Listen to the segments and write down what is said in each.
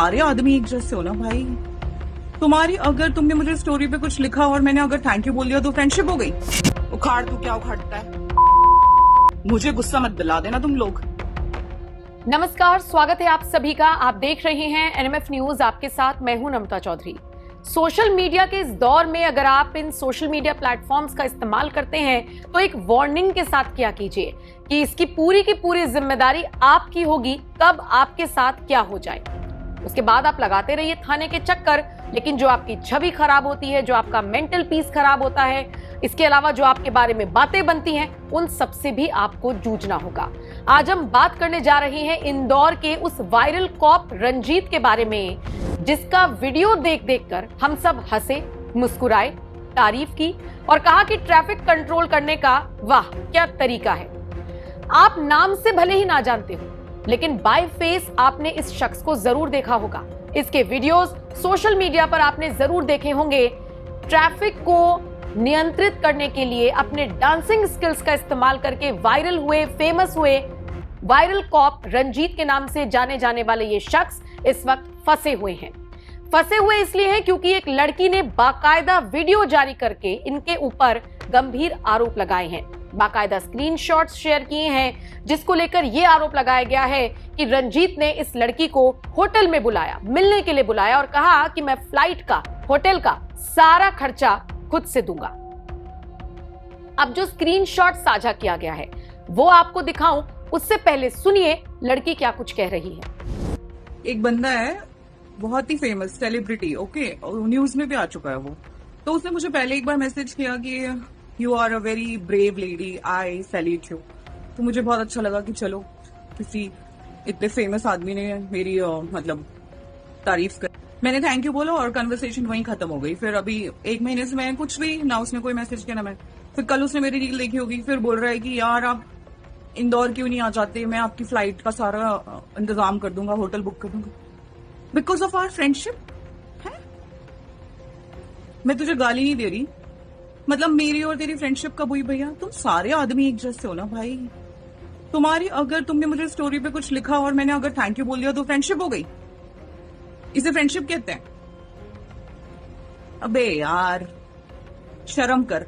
सारे आदमी एक जैसे हो ना भाई। तुम्हारी अगर तुमने मुझे स्टोरी पे कुछ लिखा और मैंने अगर थैंक यू बोल दिया तो फ्रेंडशिप हो गई। उखाड़ तू क्या उखाड़ता है, मुझे गुस्सा मत दिला देना तुम लोग। नमस्कार, स्वागत है आप सभी का। आप देख रहे हैं एनएमएफ न्यूज, आपके साथ मैं हूं नमता चौधरी। सोशल मीडिया के इस दौर में अगर आप इन सोशल मीडिया प्लेटफॉर्म्स का इस्तेमाल करते हैं तो एक वार्निंग के साथ क्या कीजिए कि इसकी पूरी की पूरी जिम्मेदारी आपकी होगी कब आपके साथ क्या हो जाए। उसके बाद आप लगाते रहिए थाने के चक्कर, लेकिन जो आपकी छवि खराब होती है, जो आपका मेंटल पीस खराब होता है, इसके अलावा जो आपके बारे में बातें बनती हैं, उन सब से भी आपको जूझना होगा। आज हम बात करने जा रहे हैं इंदौर के उस वायरल कॉप रंजीत के बारे में, जिसका वीडियो देख देखकर हम सब हंसे, मुस्कुराए, तारीफ की और कहा कि ट्रैफिक कंट्रोल करने का वाह क्या तरीका है। आप नाम से भले ही ना जानते हो, लेकिन बाय फेस आपने इस शख्स को जरूर देखा होगा। इसके वीडियोस सोशल मीडिया पर आपने जरूर देखे होंगे। ट्रैफिक को नियंत्रित करने के लिए अपने डांसिंग स्किल्स का इस्तेमाल करके वायरल हुए, फेमस हुए वायरल कॉप रंजीत के नाम से जाने जाने वाले ये शख्स इस वक्त फंसे हुए हैं। फंसे हुए इसलिए हैं क्योंकि एक लड़की ने बाकायदा वीडियो जारी करके इनके ऊपर गंभीर आरोप लगाए हैं। बाकायदा स्क्रीनशॉट्स शेयर किए हैं, जिसको लेकर यह आरोप लगाया गया है कि रंजीत ने इस लड़की को होटल में बुलाया, मिलने के लिए बुलाया और कहा कि मैं फ्लाइट का, होटल का सारा खर्चा खुद से दूंगा। अब जो स्क्रीनशॉट साझा किया गया है वो आपको दिखाऊं, उससे पहले सुनिए लड़की क्या कुछ कह रही है। एक बंदा है बहुत ही फेमस सेलिब्रिटी, ओके, न्यूज में भी आ चुका है वो। तो उसने मुझे पहले एक बार मैसेज किया कि you are a very brave lady, I salute you. तो मुझे बहुत अच्छा लगा कि चलो किसी इतने फेमस आदमी ने मेरी मतलब तारीफ कर। मैंने थैंक यू बोला और कन्वर्सेशन वहीं खत्म हो गई। फिर अभी 1 महीने से मैं कुछ भी ना, उसने कोई मैसेज किया ना मैं। फिर कल उसने मेरी रील देखी होगी, फिर बोल रहा है कि यार आप इंदौर क्यों नहीं आ जाते, मैं आपकी फ्लाइट का सारा इंतजाम कर दूंगा, होटल बुक कर दूंगा, बिकॉज ऑफ आवर फ्रेंडशिप है। मैं तुझे गाली नहीं दे रही, मतलब मेरी और तेरी फ्रेंडशिप कब हुई भैया? तुम सारे आदमी एक जैसे हो ना भाई। तुम्हारी अगर तुमने मुझे स्टोरी पे कुछ लिखा और मैंने अगर थैंक यू बोल दिया तो फ्रेंडशिप हो गई। इसे फ्रेंडशिप कहते हैं? अबे यार शर्म कर,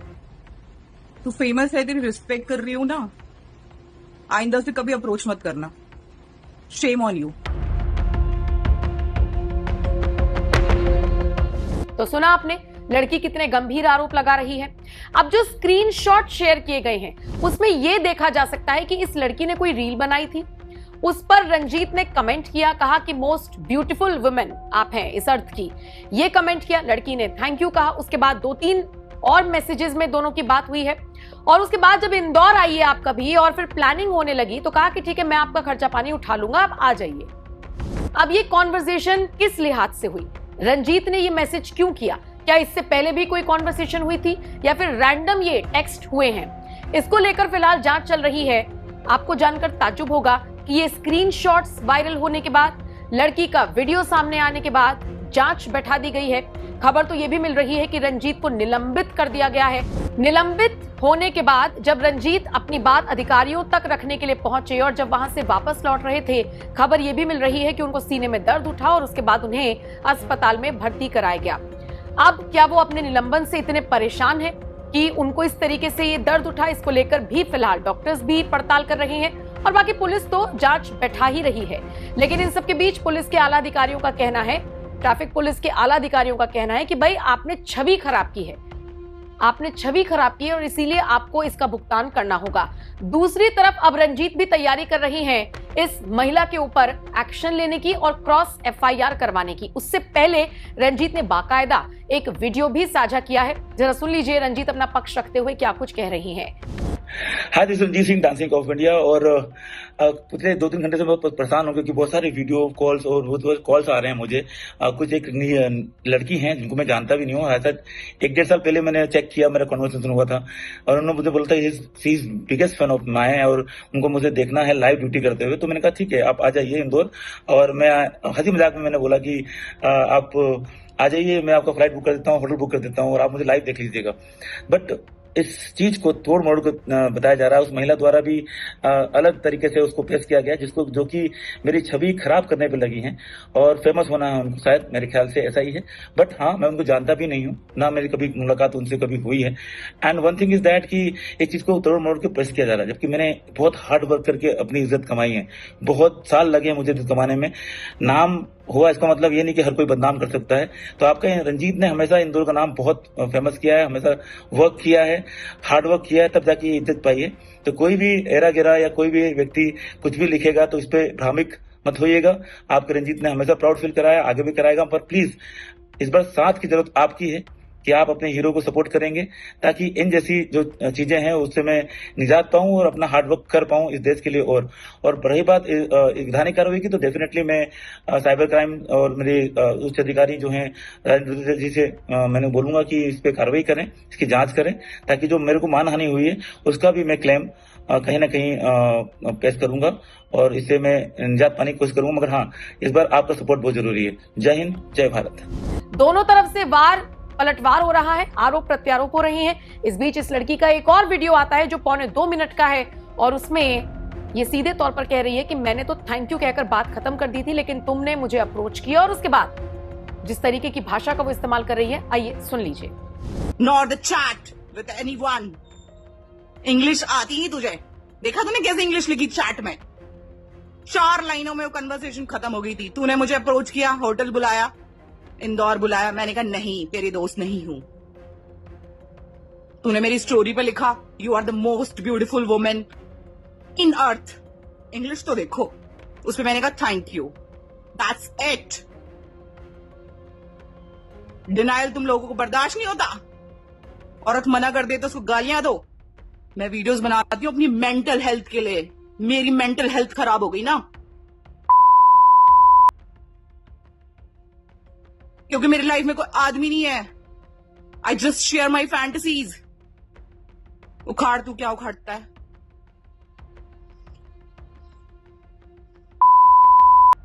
तू फेमस है, तेरी रिस्पेक्ट कर रही हूं ना, आइंदा से कभी अप्रोच मत करना। Shame on you. तो सुना आपने लड़की कितने गंभीर आरोप लगा रही है। अब जो स्क्रीनशॉट शेयर किए गए हैं उसमें यह देखा जा सकता है कि इस लड़की ने कोई रील बनाई थी, उस पर रंजीत ने कमेंट किया, कहा कि मोस्ट ब्यूटीफुल वुमेन आप हैं, इस अर्थ की ये कमेंट किया। लड़की ने थैंक यू कहा। उसके बाद 2-3 और मैसेजेस में दोनों की बात हुई है और उसके बाद जब इंदौर आई है आप कभी और फिर प्लानिंग होने लगी तो कहा कि ठीक है मैं आपका खर्चा पानी उठा लूंगा, आप आ जाइए। अब ये कॉन्वर्सेशन किस लिहाज से हुई, रंजीत ने ये मैसेज क्यों किया, क्या इससे पहले भी कोई कॉन्वर्सेशन हुई थी या फिर रैंडम ये टेक्स्ट हुए हैं, इसको लेकर फिलहाल जांच चल रही है। आपको जानकर ताज्जुब होगा कि ये स्क्रीनशॉट्स वायरल होने के बाद, लड़की का वीडियो सामने आने के बाद जांच बैठा दी गई है। खबर तो ये भी मिल रही है कि रंजीत को निलंबित कर दिया गया है। निलंबित होने के बाद जब रंजीत अपनी बात अधिकारियों तक रखने के लिए पहुंचे और जब वहां से वापस लौट रहे थे, खबर ये भी मिल रही है कि उनको सीने में दर्द उठा और उसके बाद उन्हें अस्पताल में भर्ती कराया गया। अब क्या वो अपने निलंबन से इतने परेशान हैं कि उनको इस तरीके से ये दर्द उठा, इसको लेकर भी फिलहाल डॉक्टर्स भी पड़ताल कर रहे हैं और बाकी पुलिस तो जांच बैठा ही रही है। लेकिन इन सबके बीच पुलिस के आला अधिकारियों का कहना है, ट्रैफिक पुलिस के आला अधिकारियों का कहना है कि भाई आपने छवि खराब की है, आपने छवि खराब की है और इसीलिए आपको इसका भुगतान करना होगा। दूसरी तरफ अब रंजीत भी तैयारी कर रही हैं इस महिला के ऊपर एक्शन लेने की और क्रॉस एफआईआर करवाने की। उससे पहले रंजीत ने बाकायदा एक वीडियो भी साझा किया है, जरा सुन लीजिए रंजीत अपना पक्ष रखते हुए क्या कुछ कह रही हैं। Hi, this Ranjit Singh, dancing cop India. और पिछले 2-3 घंटे से मैं परेशान हूँ क्योंकि बहुत सारे वीडियो कॉल्स और बहुत कॉल्स आ रहे हैं मुझे। कुछ एक लड़की हैं जिनको मैं जानता भी नहीं हूँ, ऐसा 1-1.5 साल पहले मैंने चेक किया, मेरा कन्वर्सेशन हुआ था और उन्होंने मुझे बोला था she is biggest fan of my और उनको मुझे देखना है लाइव ड्यूटी करते हुए। तो मैंने कहा ठीक है आप आ जाइए इंदौर, और मैं हंसी मजाक में मैंने बोला कि आप आ जाइए, मैं आपका फ्लाइट बुक कर देता हूँ, होटल बुक कर देता हूँ और आप मुझे लाइव देख लीजिएगा। बट इस चीज को तोड़ मोड़ को बताया जा रहा है। उस महिला द्वारा भी अलग तरीके से उसको पेश किया गया, जिसको जो कि मेरी छवि खराब करने पे लगी है और फेमस होना है उनको, शायद मेरे ख्याल से ऐसा ही है। बट हाँ, मैं उनको जानता भी नहीं हूँ, ना मेरी कभी मुलाकात उनसे कभी हुई है। And one thing is that कि एक चीज को तोड़ मोड़ के पेश किया जा रहा है, जबकि मैंने बहुत हार्ड वर्क करके अपनी इज्जत कमाई है। बहुत साल लगे मुझे इज्जत कमाने में। नाम हुआ इसका मतलब ये नहीं कि हर कोई बदनाम कर सकता है। तो आपका रंजीत ने हमेशा इंदौर का नाम बहुत फेमस किया है, हमेशा वर्क किया है, हार्ड वर्क किया है, तब जाके ये इज्जत पाई है। तो कोई भी एरा गिरा या कोई भी व्यक्ति कुछ भी लिखेगा तो इस पे भ्रामिक मत होइएगा। आपके रंजीत ने हमेशा प्राउड फील कराया, आगे भी कराएगा, पर प्लीज इस बार साथ की जरूरत आपकी है कि आप अपने हीरो को सपोर्ट करेंगे, ताकि इन जैसी जो चीजें हैं उससे मैं निजात पाऊं और अपना हार्ड वर्क कर पाऊं इस देश के लिए। और रही बात वैधानिक कार्रवाई की, तो डेफिनेटली मैं साइबर क्राइम और मेरे उच्च अधिकारी जो हैं राजेंद्र जी से मैंने बोलूंगा कि इस पे कार्रवाई करें, इसकी जांच करें, ताकि जो मेरे को मानहानि हुई है उसका भी मैं क्लेम कहीं ना कहीं पेश करूंगा और इससे मैं निजात पाने की कोशिश करूंगा। मगर हाँ, इस बार आपका सपोर्ट बहुत जरूरी है। जय हिंद, जय भारत। दोनों तरफ से पलटवार हो रहा है, आरोप प्रत्यारोप हो रहे हैं। इस बीच इस लड़की का एक और वीडियो आता है जो 1.25 मिनट का है और उसमें ये सीधे तौर पर कह रही है कि मैंने तो थैंक यू कहकर बात खत्म कर दी थी, लेकिन तुमने मुझे अप्रोच किया। और उसके बाद जिस तरीके की भाषा का वो इस्तेमाल कर रही है, आइए सुन लीजिए। Not the chat with anyone. English आती ही तुझे? देखा तूने कैसे इंग्लिश लिखी चैट में? 4 लाइनों में वो कन्वर्सेशन खत्म हो गई थी। तूने मुझे अप्रोच किया, होटल बुलाया, इंदौर बुलाया, मैंने कहा नहीं, तेरी दोस्त नहीं हूं। तूने मेरी स्टोरी पे लिखा you are the most beautiful women in earth. English तो देखो, उस पे मैंने कहा thank you, that's it. Denial तुम लोगों को बर्दाश्त नहीं होता। औरत मना कर दे तो उसको गालियां दो। मैं वीडियोस बनाती हूँ अपनी मेंटल हेल्थ के लिए। मेरी मेंटल हेल्थ खराब हो गई ना, क्योंकि मेरी लाइफ में कोई आदमी नहीं है। I just share my fantasies. उखाड़ तू क्या उखाड़ता है?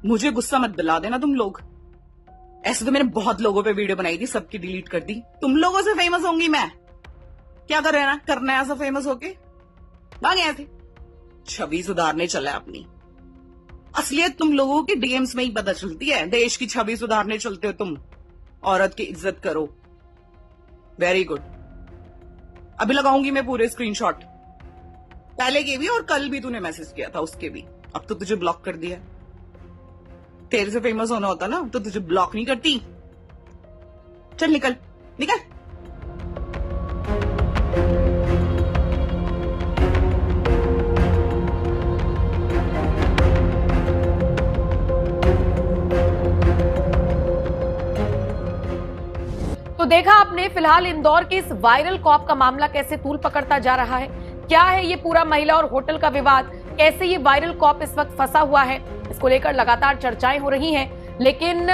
मुझे गुस्सा मत दिला देना तुम लोग। ऐसे तो मैंने बहुत लोगों पे वीडियो बनाई थी, सबकी डिलीट कर दी। तुम लोगों से फेमस होंगी मैं? क्या करना है ऐसा फेमस होके? भाग यहाँ से। छवि सुधारने चला है अपनी। असलियत तुम लोगों की डीएम्स में ही पता चलती है। देश की छवि सुधारने चलते हो तुम। औरत की इज्जत करो। Very good. अभी लगाऊंगी मैं पूरे स्क्रीनशॉट, पहले के भी और कल भी तूने मैसेज किया था उसके भी। अब तो तुझे ब्लॉक कर दिया। तेरे से फेमस होना होता ना तो तुझे ब्लॉक नहीं करती। चल निकल निकल। तो देखा आपने फिलहाल इंदौर के इस वायरल कॉप का मामला कैसे तूल पकड़ता जा रहा है। क्या है ये पूरा महिला और होटल का विवाद, कैसे ये वायरल कॉप इस वक्त फंसा हुआ है, इसको लेकर लगातार चर्चाएं हो रही हैं। लेकिन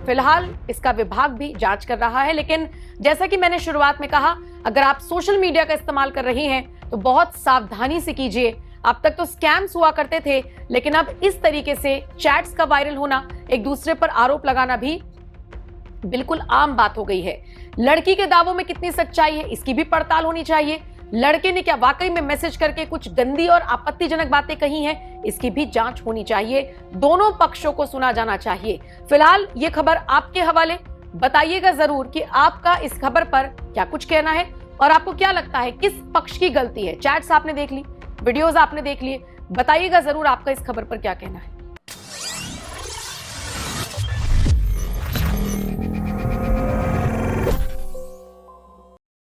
फिलहाल इसका विभाग भी जांच कर रहा है। लेकिन जैसा कि मैंने शुरुआत में कहा, अगर आप सोशल मीडिया का इस्तेमाल कर रही हैं तो बहुत सावधानी से कीजिए। अब तक तो स्कैम्स हुआ करते थे, लेकिन अब इस तरीके से चैट्स का वायरल होना, एक दूसरे पर आरोप लगाना भी बिल्कुल आम बात हो गई है। लड़की के दावों में कितनी सच्चाई है, इसकी भी पड़ताल होनी चाहिए। लड़के ने क्या वाकई में मैसेज करके कुछ गंदी और आपत्तिजनक बातें कही हैं, इसकी भी जांच होनी चाहिए। दोनों पक्षों को सुना जाना चाहिए। फिलहाल ये खबर आपके हवाले। बताइएगा जरूर कि आपका इस खबर पर क्या कुछ कहना है और आपको क्या लगता है किस पक्ष की गलती है। चैट्स आपने देख ली, वीडियोस आपने देख लिए, बताइएगा जरूर आपका इस खबर पर क्या कहना है।